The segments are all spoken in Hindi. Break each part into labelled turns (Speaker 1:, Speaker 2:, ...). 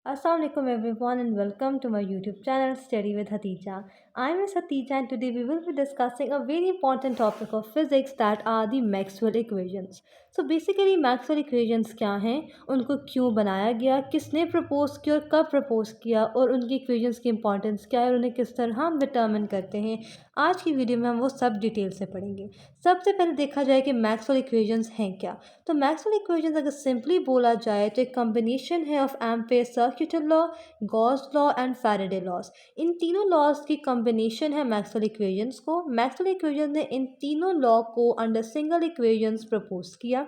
Speaker 1: Assalamualaikum everyone and welcome to my YouTube channel Study with Hatija. I am Miss Hatija and today we will be discussing a very important topic of physics that are the Maxwell equations. So basically Maxwell equations क्या हैं, उनको क्यों बनाया गया, किसने प्रपोज किया और कब प्रपोज किया और उनकी equations की importance क्या है और उन्हें किस तरह हम determine करते हैं, आज की वीडियो में हम वो सब डिटेल से पढ़ेंगे। सबसे पहले देखा जाए कि मैक्सवेल इक्वेशंस हैं क्या। तो मैक्सवेल इक्वेशंस अगर सिंपली बोला जाए तो एक कॉम्बिनेशन है of Ampere circular law, Gauss law and Faraday laws. इन तीनों लॉज की कॉम्बिनेशन है मैक्सवेल इक्वेशंस को। मैक्सवेल इक्वेशंस ने इन तीनों लॉ को अंडर सिंगल इक्वेशंस प्रपोज किया।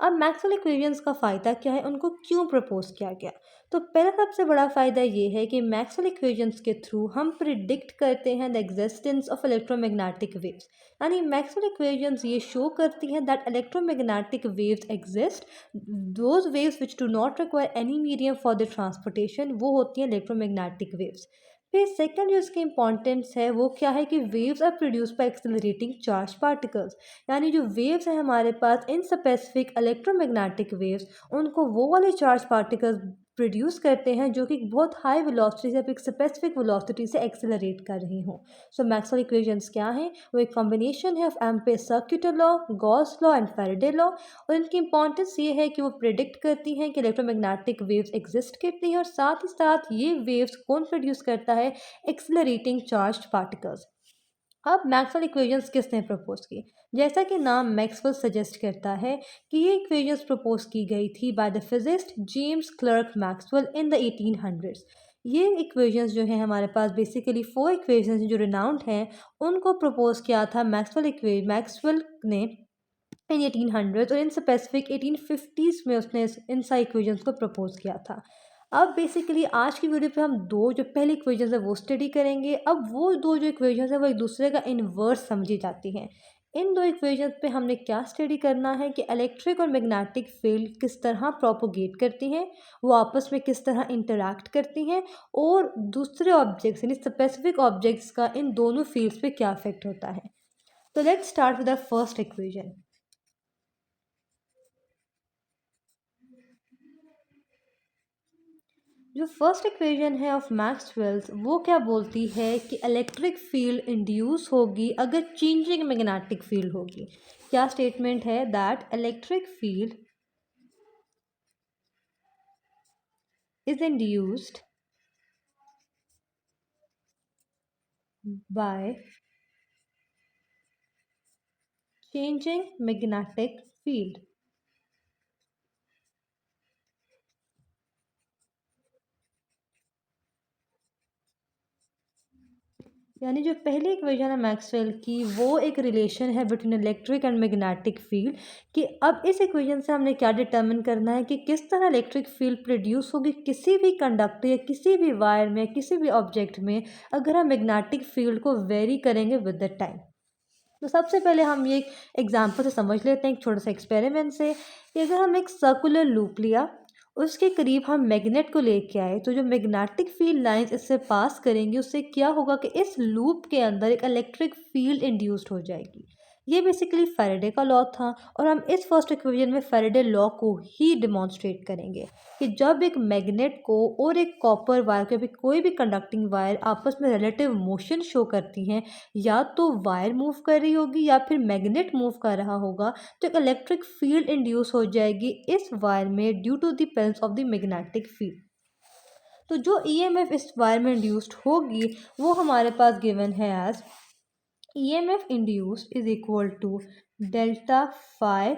Speaker 1: अब मैक्सवेल इक्वेशंस का फ़ायदा क्या है, उनको क्यों प्रपोज किया गया। तो पहला सबसे बड़ा फ़ायदा ये है कि मैक्सवेल इक्वेशंस के थ्रू हम प्रिडिक्ट करते हैं the existence of electromagnetic waves. यानी मैक्सवेल इक्वेशंस ये शो करती हैं that electromagnetic waves exist. Those waves which do not require any medium for the transportation, वो होती हैं इलेक्ट्रोमैग्नेटिक वेव्स। फिर सेकंड जो इसकी इंपॉर्टेंस है वो क्या है कि waves are produced by accelerating charge particles. यानी जो वेव्स हैं हमारे पास इन स्पेसिफिक इलेक्ट्रोमैग्नेटिक वेव्स, उनको वो वाले चार्ज पार्टिकल्स प्रोड्यूस करते हैं जो कि बहुत हाई वेलोसिटी से एक स्पेसिफिक वेलोसिटी से एक्सेलरेट कर रही हों। सो मैक्सवेल इक्वेशंस क्या हैं, वो एक कॉम्बिनेशन है of Ampere circular law, Gauss law and Faraday law. और इनकी इंपॉर्टेंस ये है कि वो प्रिडिक्ट करती हैं कि इलेक्ट्रोमैग्नेटिक वेव्स एग्जिस्ट करती हैं और साथ ही साथ ये वेव्स कौन प्रोड्यूस करता है, एक्सेलरेटिंग चार्ज पार्टिकल्स। अब मैक्सवेल इक्वेशंस किसने प्रपोज की। जैसा कि नाम मैक्सवेल सजेस्ट करता है कि ये इक्वेशंस प्रपोज की गई थी by the physicist James clerk Maxwell in the 1800s। ये इक्वेशंस जो हैं हमारे पास बेसिकली 4 इक्वेशंस जो रिनाउंड हैं, उनको प्रपोज किया था मैक्सवेल ने इन 1800 और इन स्पेसिफिक 1850s में उसने इन सारी इक्वेशंस को प्रपोज किया था। अब बेसिकली आज की वीडियो पे हम दो जो पहली इक्वेशंस है वो स्टडी करेंगे। अब वो दो जो इक्वेशंस है वो एक दूसरे का इन्वर्स समझी जाती हैं। इन दो इक्वेशंस पे हमने क्या स्टडी करना है कि इलेक्ट्रिक और मैग्नेटिक फील्ड किस तरह प्रोपोगेट करती हैं, वो आपस में किस तरह इंटरैक्ट करती हैं और दूसरे ऑब्जेक्ट्स यानी स्पेसिफिक ऑब्जेक्ट्स का इन दोनों फील्ड्स पे क्या इफेक्ट होता है। तो let's start with the first equation. जो फर्स्ट इक्वेशन है ऑफ मैक्सवेल्स वो क्या बोलती है कि इलेक्ट्रिक फील्ड इंड्यूस होगी अगर चेंजिंग मैग्नेटिक फील्ड होगी। क्या स्टेटमेंट है that electric field is induced by changing magnetic field. यानी जो पहली इक्वेशन है मैक्सवेल की वो एक रिलेशन है between electric and magnetic field. कि अब इस इक्वेशन से हमने क्या डिटर्मिन करना है कि किस तरह इलेक्ट्रिक फील्ड प्रोड्यूस होगी किसी भी कंडक्टर या किसी भी वायर में किसी भी ऑब्जेक्ट में अगर हम मैग्नेटिक फील्ड को वेरी करेंगे विद द टाइम। तो सबसे पहले हम ये एग्जाम्पल से समझ लेते हैं एक छोटा सा एक्सपेरिमेंट से कि अगर हम एक सर्कुलर लूप लिया, उसके करीब हम मैग्नेट को लेके आए तो जो मैग्नेटिक फील्ड लाइंस इससे पास करेंगी उससे क्या होगा कि इस लूप के अंदर एक इलेक्ट्रिक फील्ड इंड्यूस्ड हो जाएगी। ये बेसिकली फैराडे का लॉ था और हम इस फर्स्ट इक्वेशन में फैराडे लॉ को ही डिमॉन्स्ट्रेट करेंगे कि जब एक मैग्नेट को और एक कॉपर वायर के भी कोई भी कंडक्टिंग वायर आपस में रिलेटिव मोशन शो करती हैं, या तो वायर मूव कर रही होगी या फिर मैग्नेट मूव कर रहा होगा, तो एक इलेक्ट्रिक फील्ड इंड्यूस हो जाएगी इस वायर में due to the presence of the magnetic field. तो जो ईएमएफ इस वायर में इंड्यूस्ड होगी वो हमारे पास गिवन है as EMF induced is equal to delta phi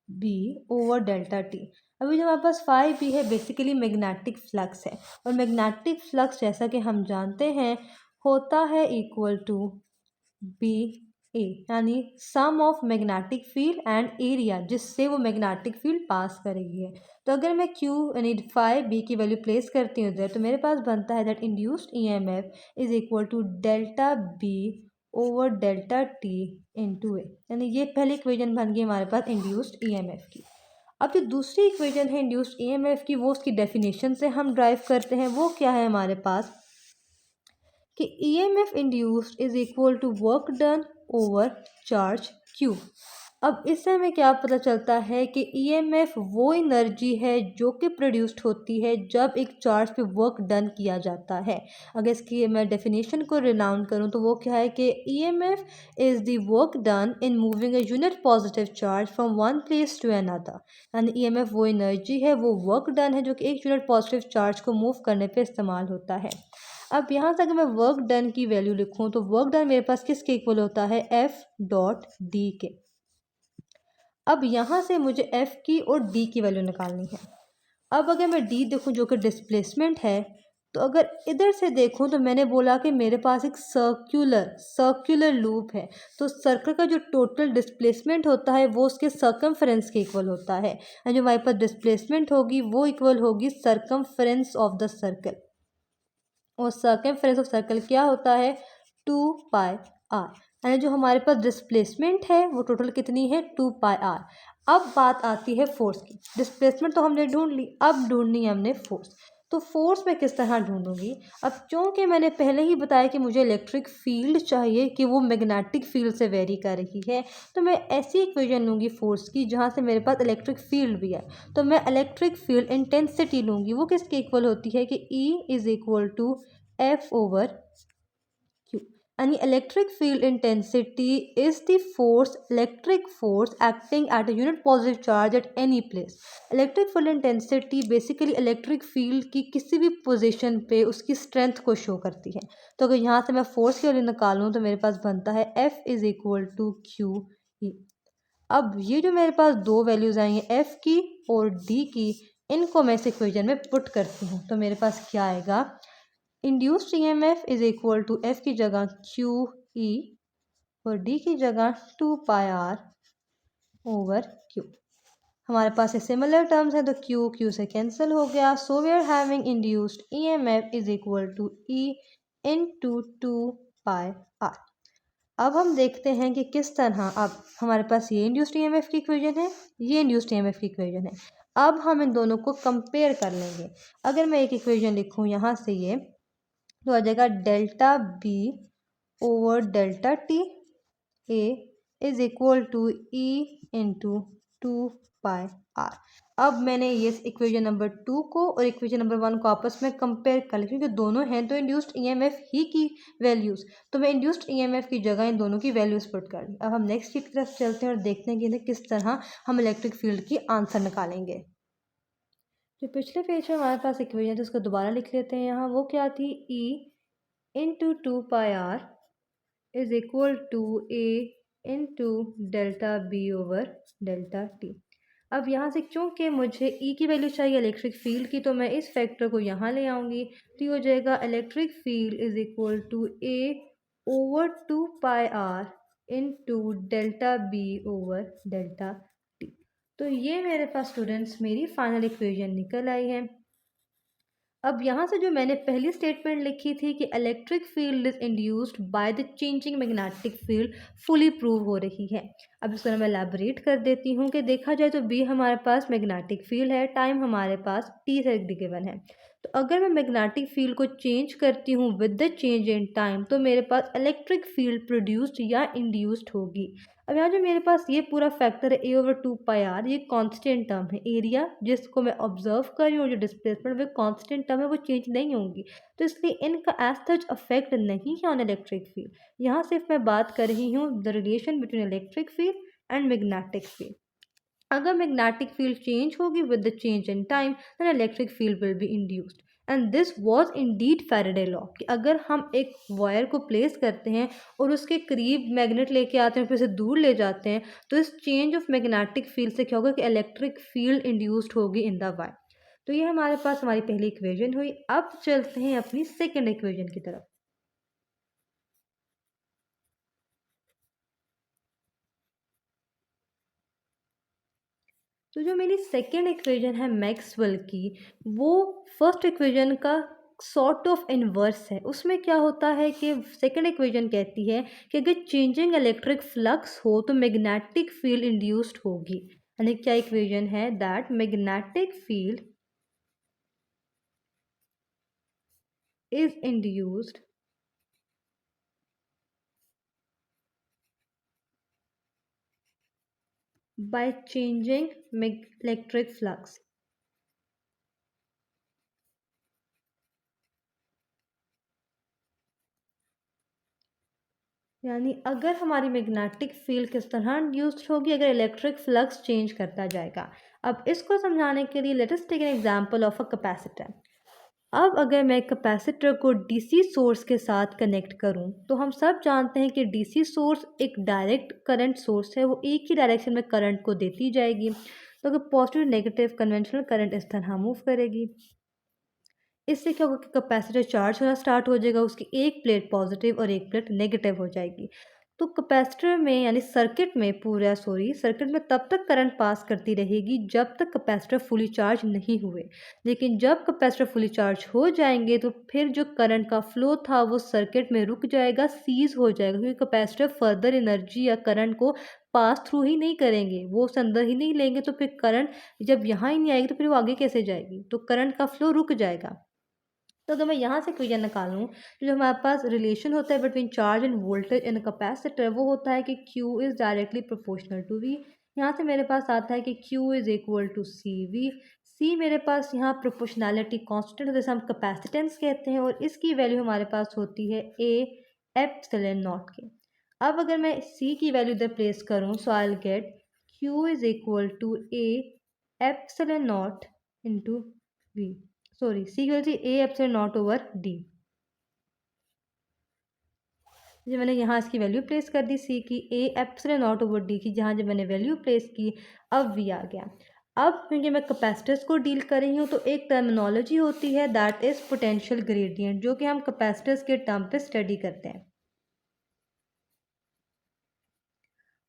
Speaker 1: b over delta t। अभी जो हमारे पास phi b है बेसिकली मैग्नेटिक फ्लक्स है और मैग्नेटिक फ्लक्स जैसा कि हम जानते हैं होता है इक्वल टू बी ए, यानी sum of magnetic field and area जिससे वो मैग्नेटिक फील्ड पास करेगी है। तो अगर मैं Q यानी फाई बी की वैल्यू प्लेस करती हूँ इधर तो मेरे पास बनता है that induced EMF is equal to delta B over delta T into A. यानी ये पहली इक्वेशन बन गई हमारे पास इंड्यूस्ड EMF की। अब जो दूसरी इक्वेशन है इंड्यूस्ड EMF की वो उसकी डेफिनेशन से हम ड्राइव करते हैं। वो क्या है हमारे पास कि EMF induced is equal to work done over charge Q। अब इससे हमें क्या पता चलता है कि ईएमएफ वो एनर्जी है जो कि प्रोड्यूस्ड होती है जब एक चार्ज पे वर्क डन किया जाता है। अगर इसकी मैं डेफिनेशन को रिनाउंड करूँ तो वो क्या है कि EMF is the work done in moving a unit positive charge from one place to another. यानी ईएमएफ वो एनर्जी है, वो वर्क डन है जो कि एक यूनिट पॉजिटिव चार्ज को मूव करने पर इस्तेमाल होता है। अब यहाँ से अगर मैं वर्क डन की वैल्यू लिखूँ तो वर्क डन मेरे पास किसके इक्वल होता है, एफ डॉट डी के। अब यहाँ से मुझे एफ की और डी की वैल्यू निकालनी है। अब अगर मैं डी देखूँ जो कि डिस्प्लेसमेंट है, तो अगर इधर से देखूँ तो मैंने बोला कि मेरे पास एक सर्कुलर लूप है, तो सर्कल का जो टोटल डिस्प्लेसमेंट होता है वो उसके सर्कमफ्रेंस के इक्वल होता है। और जो हमारे पास डिस्प्लेसमेंट होगी वो इक्वल होगी सर्कमफ्रेंस ऑफ द सर्कल, और सर्कमफ्रेंस ऑफ सर्कल क्या होता है, 2 पाई आर। यानी जो हमारे पास डिस्प्लेसमेंट है वो टोटल कितनी है, 2 पाई आर। अब बात आती है फोर्स की। डिस्प्लेसमेंट तो हमने ढूंढ ली, अब ढूंढनी है हमने फोर्स। तो फोर्स मैं किस तरह ढूंढूंगी। अब चूंकि मैंने पहले ही बताया कि मुझे इलेक्ट्रिक फील्ड चाहिए कि वो मैग्नेटिक फील्ड से वेरी कर रही है, तो मैं ऐसी इक्वेशन लूँगी फोर्स की जहाँ से मेरे पास इलेक्ट्रिक फील्ड भी है। तो मैं इलेक्ट्रिक फील्ड इंटेंसिटी लूँगी, वो किसके इक्वल होती है कि E is equal to F over Q। यानी electric field intensity is the force, electric force acting at a unit positive charge at any place. Electric field intensity basically electric field की किसी भी पोजीशन पे उसकी स्ट्रेंथ को शो करती है। तो अगर यहाँ से मैं फोर्स की वैल्यू निकालूँ तो मेरे पास बनता है F is equal to Q E. अब ये जो मेरे पास दो वैल्यूज आई हैं F की और D की, इनको मैं इस इक्वेशन में पुट करती हूँ तो मेरे पास क्या आएगा, induced EMF is equal to F की जगह क्यू ई और डी की जगह 2 पाई आर ओवर क्यू। हमारे पास ये सिमिलर टर्म्स हैं तो क्यू क्यू से कैंसिल हो गया। So we are having induced EMF is equal to E into 2 pi R. अब हम देखते हैं कि किस तरह, अब हमारे पास ये इंड्यूस्ड ईएमएफ की इक्वेशन है, ये इंड्यूस्ड ईएमएफ की इक्वेशन है। अब हम इन दोनों को कंपेयर कर लेंगे। अगर मैं एक इक्वेशन लिखूँ यहाँ से, ये तो आ जाएगा delta B over delta T A is equal to E into 2 pi R. अब मैंने ये इक्वेशन नंबर 2 को और इक्वेशन नंबर 1 को आपस में कंपेयर कर लिया, क्योंकि दोनों हैं तो इंड्यूस्ड ईएमएफ ही की वैल्यूज़, तो मैं इंड्यूस्ड ईएमएफ की जगह इन दोनों की वैल्यूज़ पुट कर ली। अब हम नेक्स्ट की तरफ चलते हैं और देखते हैं कि इन्हें किस तरह हम इलेक्ट्रिक फील्ड की आंसर निकालेंगे। जो पिछले पेज में हमारे पास इक्वेशन थी उसको दोबारा लिख लेते हैं। यहाँ वो क्या थी, E into 2 pi R is equal to A into delta B over delta T. अब यहाँ से चूंकि मुझे ई की वैल्यू चाहिए इलेक्ट्रिक फील्ड की, तो मैं इस फैक्टर को यहाँ ले आऊँगी, तो ये हो जाएगा electric field is equal to A over 2 pi R into delta B over delta T. तो ये मेरे पास स्टूडेंट्स मेरी फाइनल इक्वेशन निकल आई है। अब यहाँ से जो मैंने पहली स्टेटमेंट लिखी थी कि electric field is induced by the changing magnetic field, fully prove हो रही है। अब इसको मैं एलैबोरेट कर देती हूँ कि देखा जाए तो बी हमारे पास मैग्नेटिक फील्ड है, टाइम हमारे पास टी से गिवन है। तो अगर मैं मैग्नेटिक फील्ड को चेंज करती हूँ with the change in time, तो मेरे पास इलेक्ट्रिक फील्ड प्रोड्यूस्ड या इंड्यूस्ड होगी। अब यहाँ जो मेरे पास ये पूरा फैक्टर है ए ओवर 2 पाई आर, ये कांस्टेंट टर्म है। एरिया जिसको मैं ऑब्जर्व कर रही हूँ, जो डिस्प्लेसमेंट वो कांस्टेंट टर्म है, वो चेंज नहीं होंगी, तो इसलिए इनका एज सच अफेक्ट नहीं है ऑन इलेक्ट्रिक फील्ड। यहाँ सिर्फ मैं बात कर रही हूँ the relation between electric field and magnetic field. अगर मैग्नेटिक फील्ड चेंज होगी with the change in time, then electric field will be induced. And this was indeed Faraday law, कि अगर हम एक वायर को प्लेस करते हैं और उसके करीब मैग्नेट लेके आते हैं फिर उसे दूर ले जाते हैं, तो इस चेंज ऑफ मैग्नेटिक फील्ड से क्या होगा कि इलेक्ट्रिक फील्ड इंड्यूस्ड होगी इन द वायर। तो ये हमारे पास हमारी पहली इक्वेशन हुई। अब चलते हैं अपनी सेकेंड इक्वेशन की तरफ। तो जो मेरी सेकेंड इक्वेशन है मैक्सवेल की, वो फर्स्ट इक्वेशन का सॉर्ट ऑफ इनवर्स है। उसमें क्या होता है कि सेकेंड इक्वेशन कहती है कि अगर चेंजिंग इलेक्ट्रिक फ्लक्स हो तो मैग्नेटिक फील्ड इंड्यूस्ड होगी। यानी क्या इक्वेशन है, that magnetic field is induced by changing electric flux। यानी अगर हमारी मैग्नेटिक फील्ड किस तरह इंड्यूस्ड होगी, अगर इलेक्ट्रिक फ्लक्स चेंज करता जाएगा। अब इसको समझाने के लिए let us take an example of a capacitor. अब अगर मैं कैपेसिटर को डीसी सोर्स के साथ कनेक्ट करूं, तो हम सब जानते हैं कि डीसी सोर्स एक डायरेक्ट करंट सोर्स है, वो एक ही डायरेक्शन में करंट को देती जाएगी। तो अगर पॉजिटिव नेगेटिव कन्वेंशनल करंट इस तरह मूव करेगी, इससे क्या होगा कि कैपेसिटर चार्ज होना स्टार्ट हो जाएगा, उसकी एक प्लेट पॉजिटिव और एक प्लेट नेगेटिव हो जाएगी। तो कैपेसिटर में यानी सर्किट में तब तक करंट पास करती रहेगी जब तक कैपेसिटर फुली चार्ज नहीं हुए। लेकिन जब कैपेसिटर फुली चार्ज हो जाएंगे तो फिर जो करंट का फ्लो था वो सर्किट में रुक जाएगा, सीज हो जाएगा, क्योंकि कैपेसिटर फर्दर एनर्जी या करंट को पास थ्रू ही नहीं करेंगे, वो उस अंदर ही नहीं लेंगे। तो फिर करंट जब यहाँ ही नहीं आएगी तो फिर वो आगे कैसे जाएगी, तो करंट का फ्लो रुक जाएगा। तो अगर मैं यहाँ से इक्वेशन निकालूँ, तो जो हमारे पास रिलेशन होता है between charge and voltage in capacitor, वो होता है कि Q is directly proportional to V। यहाँ से मेरे पास आता है कि Q is equal to CV। C मेरे पास यहाँ प्रोपोर्शनैलिटी कांस्टेंट है, जैसे हम कैपेसिटेंस कहते हैं, और इसकी वैल्यू हमारे पास होती है A एप्सिलॉन नॉट के। अब अगर मैं C की वैल्यू इधर प्लेस करूँ, so I will get Q is equal to A epsilon naught into V। Sorry, C की value A epsilon naught over D. जब मैंने यहाँ इसकी वैल्यू प्लेस कर दी सी की, ए एप्सिलॉन नॉट ओवर डी की, जहाँ जब मैंने वैल्यू प्लेस की अब वी आ गया। अब क्योंकि मैं कैपेसिटर्स को डील कर रही हूँ तो एक टर्मिनोलॉजी होती है दैट इज़ पोटेंशियल ग्रेडियंट, जो कि हम कैपेसिटर्स के टर्म पे स्टडी करते हैं।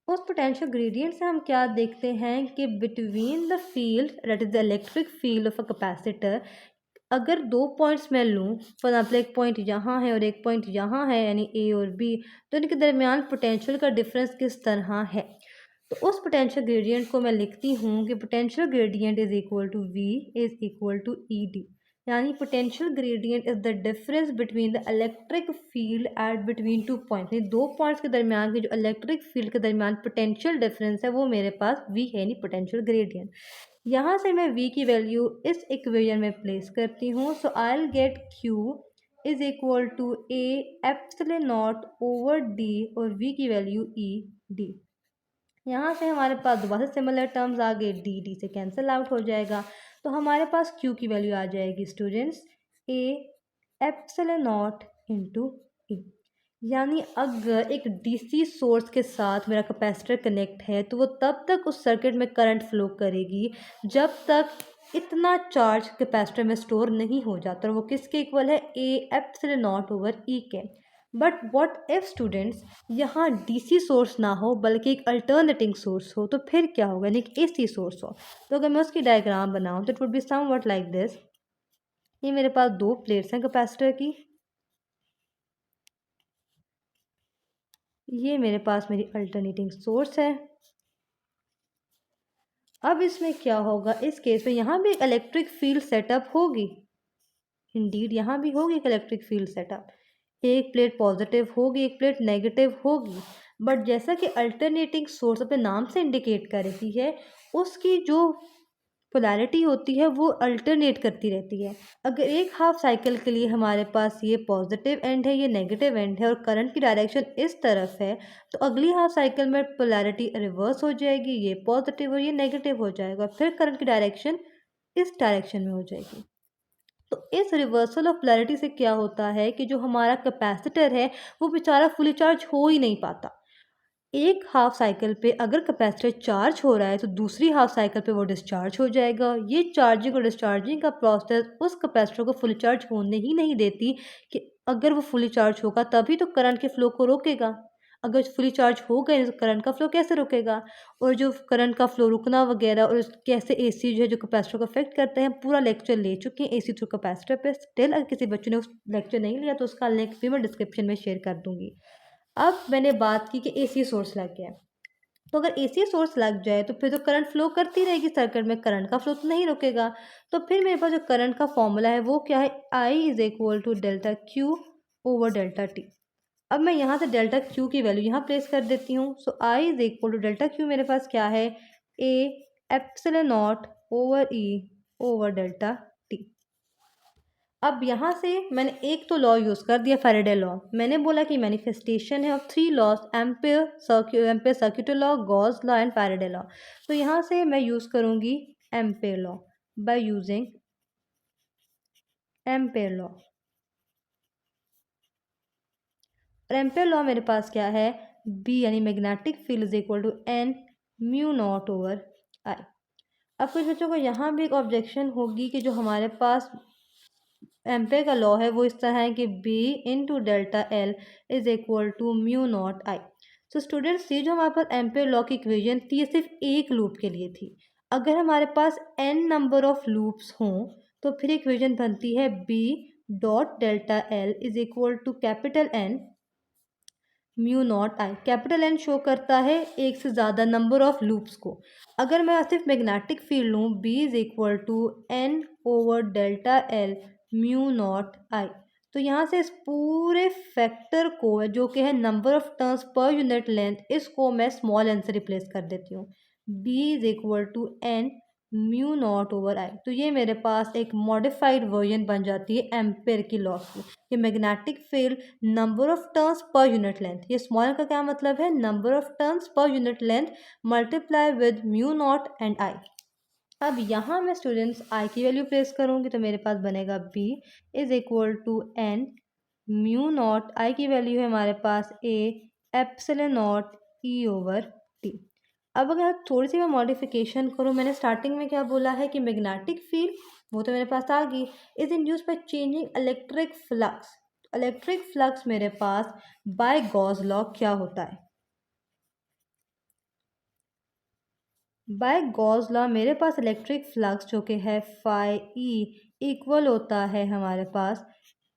Speaker 1: उस पोटेंशियल ग्रेडियंट से हम क्या देखते हैं कि between the field that is the electric field of a capacitor, अगर दो पॉइंट्स मैं लूँ, फॉर एग्जाम्पल एक पॉइंट यहाँ है और एक पॉइंट यहाँ है यानी ए और बी, तो इनके दरमियान पोटेंशियल का डिफरेंस किस तरह है। तो उस पोटेंशियल ग्रेडियंट को मैं लिखती हूँ कि potential gradient is equal to V is equal to E D. यानी potential gradient is the difference between the electric field at between two points. यानी दो पॉइंट्स के दरमियान के जो इलेक्ट्रिक फील्ड के दरमियान पोटेंशियल डिफरेंस है वो मेरे पास वी है, यानी पोटेंशियल ग्रेडियंट। यहाँ से मैं v की वैल्यू इस इक्वेशन में प्लेस करती हूँ, so I will get q is equal to a epsilon naught over d और v की वैल्यू e d। यहाँ से हमारे पास दोबारा से सिमिलर टर्म्स आ गए, d से कैंसिल आउट हो जाएगा, तो हमारे पास q की वैल्यू आ जाएगी students a epsilon naught into e। यानी अगर एक डीसी सोर्स के साथ मेरा कैपेसिटर कनेक्ट है तो वो तब तक उस सर्किट में करंट फ्लो करेगी जब तक इतना चार्ज कैपेसिटर में स्टोर नहीं हो जाता, और वो किसके इक्वल है, ए एप्सिलॉन नॉट ओवर ई के। बट व्हाट इफ स्टूडेंट्स यहाँ डीसी सोर्स ना हो बल्कि एक अल्टरनेटिंग सोर्स हो, तो फिर क्या होगा, यानी एक एसी सोर्स हो। तो अगर मैं उसकी डायग्राम बनाऊँ तो it would be somewhat like this. ये मेरे पास दो प्लेट्स हैं कैपेसिटर की, ये मेरे पास मेरी अल्टरनेटिंग सोर्स है। अब इसमें क्या होगा, इस केस में यहाँ भी इलेक्ट्रिक फील्ड सेटअप होगी, इंडीड यहाँ भी होगी एक इलेक्ट्रिक फील्ड सेटअप, एक प्लेट पॉजिटिव होगी एक प्लेट नेगेटिव होगी। बट जैसा कि अल्टरनेटिंग सोर्स अपने नाम से इंडिकेट कर रही है, उसकी जो पोलैरिटी होती है वो अल्टरनेट करती रहती है। अगर एक हाफ साइकिल के लिए हमारे पास ये पॉजिटिव एंड है ये नेगेटिव एंड है और करंट की डायरेक्शन इस तरफ है, तो अगली हाफ साइकिल में पोलैरिटी रिवर्स हो जाएगी, ये पॉजिटिव और ये नेगेटिव हो जाएगा, फिर करंट की डायरेक्शन इस डायरेक्शन में हो जाएगी। तो इस रिवर्सल ऑफ पोलैरिटी से क्या होता है कि जो हमारा कैपेसिटर है वो बेचारा फुली चार्ज हो ही नहीं पाता। एक हाफ साइकिल पे अगर कैपेसिटर चार्ज हो रहा है तो दूसरी हाफ साइकिल पे वो डिस्चार्ज हो जाएगा। ये चार्जिंग और डिस्चार्जिंग का प्रोसेस उस कैपेसिटर को फुल चार्ज होने ही नहीं देती, कि अगर वो फुली चार्ज होगा तभी तो करंट के फ्लो को रोकेगा। अगर फुली चार्ज हो गए तो करंट का फ्लो कैसे रुकेगा। और जो करंट का फ्लो रुकना वगैरह और कैसे एसी जो है जो कैपेसिटर को अफेक्ट करते हैं, पूरा लेक्चर ले चुके हैं एसी थ्रू कैपेसिटर पे। स्टिल अगर किसी बच्चे ने उस लेक्चर नहीं लिया तो उसका लिंक भी मैं डिस्क्रिप्शन में शेयर कर दूंगी। अब मैंने बात की कि एसी सोर्स लग गया है, तो अगर एसी सोर्स लग जाए तो फिर तो करंट फ्लो करती रहेगी सर्किट में, करंट का फ्लो तो नहीं रुकेगा। तो फिर मेरे पास जो करंट का फॉर्मूला है वो क्या है, I is equal to delta Q over delta T. अब मैं यहाँ से डेल्टा क्यू की वैल्यू यहाँ प्लेस कर देती हूँ, so I is equal to delta Q मेरे पास क्या है, A epsilon naught over E over delta T. अब यहाँ से मैंने एक तो लॉ यूज़ कर दिया, फैराडे लॉ। मैंने बोला कि मैनिफेस्टेशन है of three laws, Ampere circuital law, Gauss law and Faraday law. तो यहाँ से मैं यूज़ करूँगी Ampere law by using Ampere law. और एम्पेयर लॉ मेरे पास क्या है, बी यानी magnetic field is equal to N mu naught over I. अब कुछ बच्चों को यहाँ भी एक ऑब्जेक्शन होगी कि जो हमारे पास एम्पेयर का लॉ है वो इस तरह है कि B into delta L is equal to mu naught I. So students, ये जो हमारे पास एम्पेयर लॉ की इक्वेशन थी ये सिर्फ एक लूप के लिए थी। अगर हमारे पास n नंबर ऑफ लूप्स हों तो फिर इक्वेशन बनती है B dot delta L is equal to capital N mu naught I. Capital N show करता है एक से ज़्यादा नंबर ऑफ लूप्स को। अगर मैं सिर्फ मैग्नेटिक फील्ड लूँ, B is equal to N over delta L mu naught I, तो यहाँ से इस पूरे फैक्टर को जो कि है number of turns per unit length, इसको मैं स्मॉल एन से रिप्लेस कर देती हूँ। B is equal to N mu naught over I. तो ये मेरे पास एक मॉडिफाइड वर्जन बन जाती है एम्पेयर की लॉ की कि magnetic field number of turns per unit length, ये स्मॉल का क्या मतलब है, number of turns per unit length multiply with mu naught and I. अब यहाँ मैं स्टूडेंट्स आई की वैल्यू प्लेस करूँगी तो मेरे पास बनेगा B is equal to N mu naught, I की वैल्यू है हमारे पास A epsilon naught E over T. अब अगर थोड़ी सी मैं मॉडिफिकेशन करूँ, मैंने स्टार्टिंग में क्या बोला है कि मैग्नेटिक फील्ड वो तो मेरे पास आ गई, is induce by changing electric flux. Electric flux मेरे पास बाय गॉस लॉ क्या होता है, बाय गॉस लॉ मेरे पास इलेक्ट्रिक फ्लक्स जो कि है फाई ई इक्वल होता है हमारे पास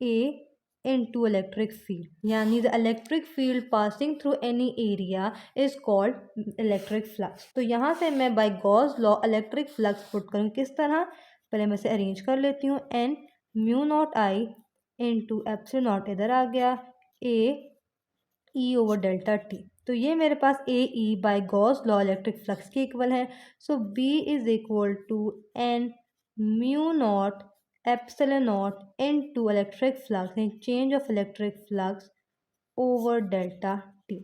Speaker 1: ए into electric field, यानी the electric field passing through any area is called electric flux. तो यहाँ से मैं by Gauss law electric flux put करूँ किस तरह, पहले मैं इसे अरेंज कर लेती हूँ, N mu naught I into epsilon naught इधर आ गया, A E over delta T. तो ये मेरे पास A E by Gauss law electric flux के इक्वल है। So B is equal to N mu naught epsilon naught into electric flux and change of electric flux over delta T.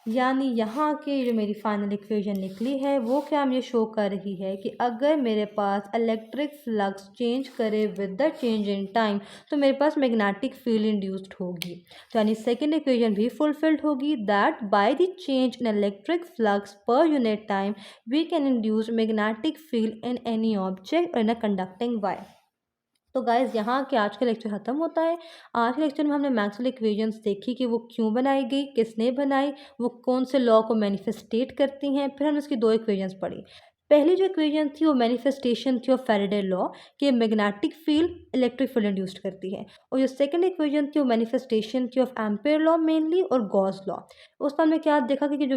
Speaker 1: यानी यहाँ की जो मेरी फाइनल इक्वेशन निकली है वो क्या मुझे शो कर रही है कि अगर मेरे पास इलेक्ट्रिक फ्लक्स चेंज करे with the change in time तो मेरे पास मैग्नेटिक फील्ड इंड्यूस्ड होगी। तो यानी सेकेंड इक्वेशन भी फुलफिल्ड होगी, that by the change in electric flux per unit time we can induce magnetic field in any object in a conducting wire. तो गाइज़ यहाँ के आज का लेक्चर ख़त्म होता है। आज के लेक्चर में हमने मैक्सवेल इक्वेशंस देखी कि वो क्यों बनाई गई, किसने बनाई, वो कौन से लॉ को मैनिफेस्टेट करती हैं। फिर हमने उसकी दो इक्वेशंस पढ़ी। पहली जो इक्वेशन थी वो मैनिफेस्टेशन थी ऑफ फैराडे लॉ कि magnetic field electric field induced करती है। और जो सेकंड इक्वेशन थी वो मैनिफेस्टेशन थी ऑफ एम्पेयर लॉ मेनली और गॉस लॉ। उसमें हमने क्या देखा कि जो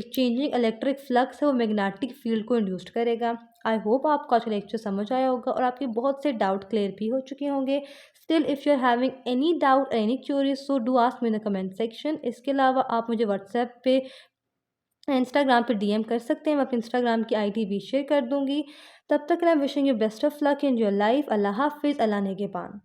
Speaker 1: चेंजिंग इलेक्ट्रिक फ्लक्स है वो मैग्नेटिक फील्ड को इंड्यूस्ड करेगा। आई होप आपको आज का लेक्चर समझ आया होगा और आपके बहुत से डाउट क्लियर भी हो चुके होंगे। Still if you are having any doubt any queries so do ask me in the comment section. इसके अलावा आप मुझे व्हाट्सएप पे इंस्टाग्राम पे डीएम कर सकते हैं, मैं अपनी इंस्टाग्राम की आईडी भी शेयर कर दूंगी। तब तक I am wishing you best of luck in your life. अल्लाह हाफिज़, अल्लाह नेगेबान।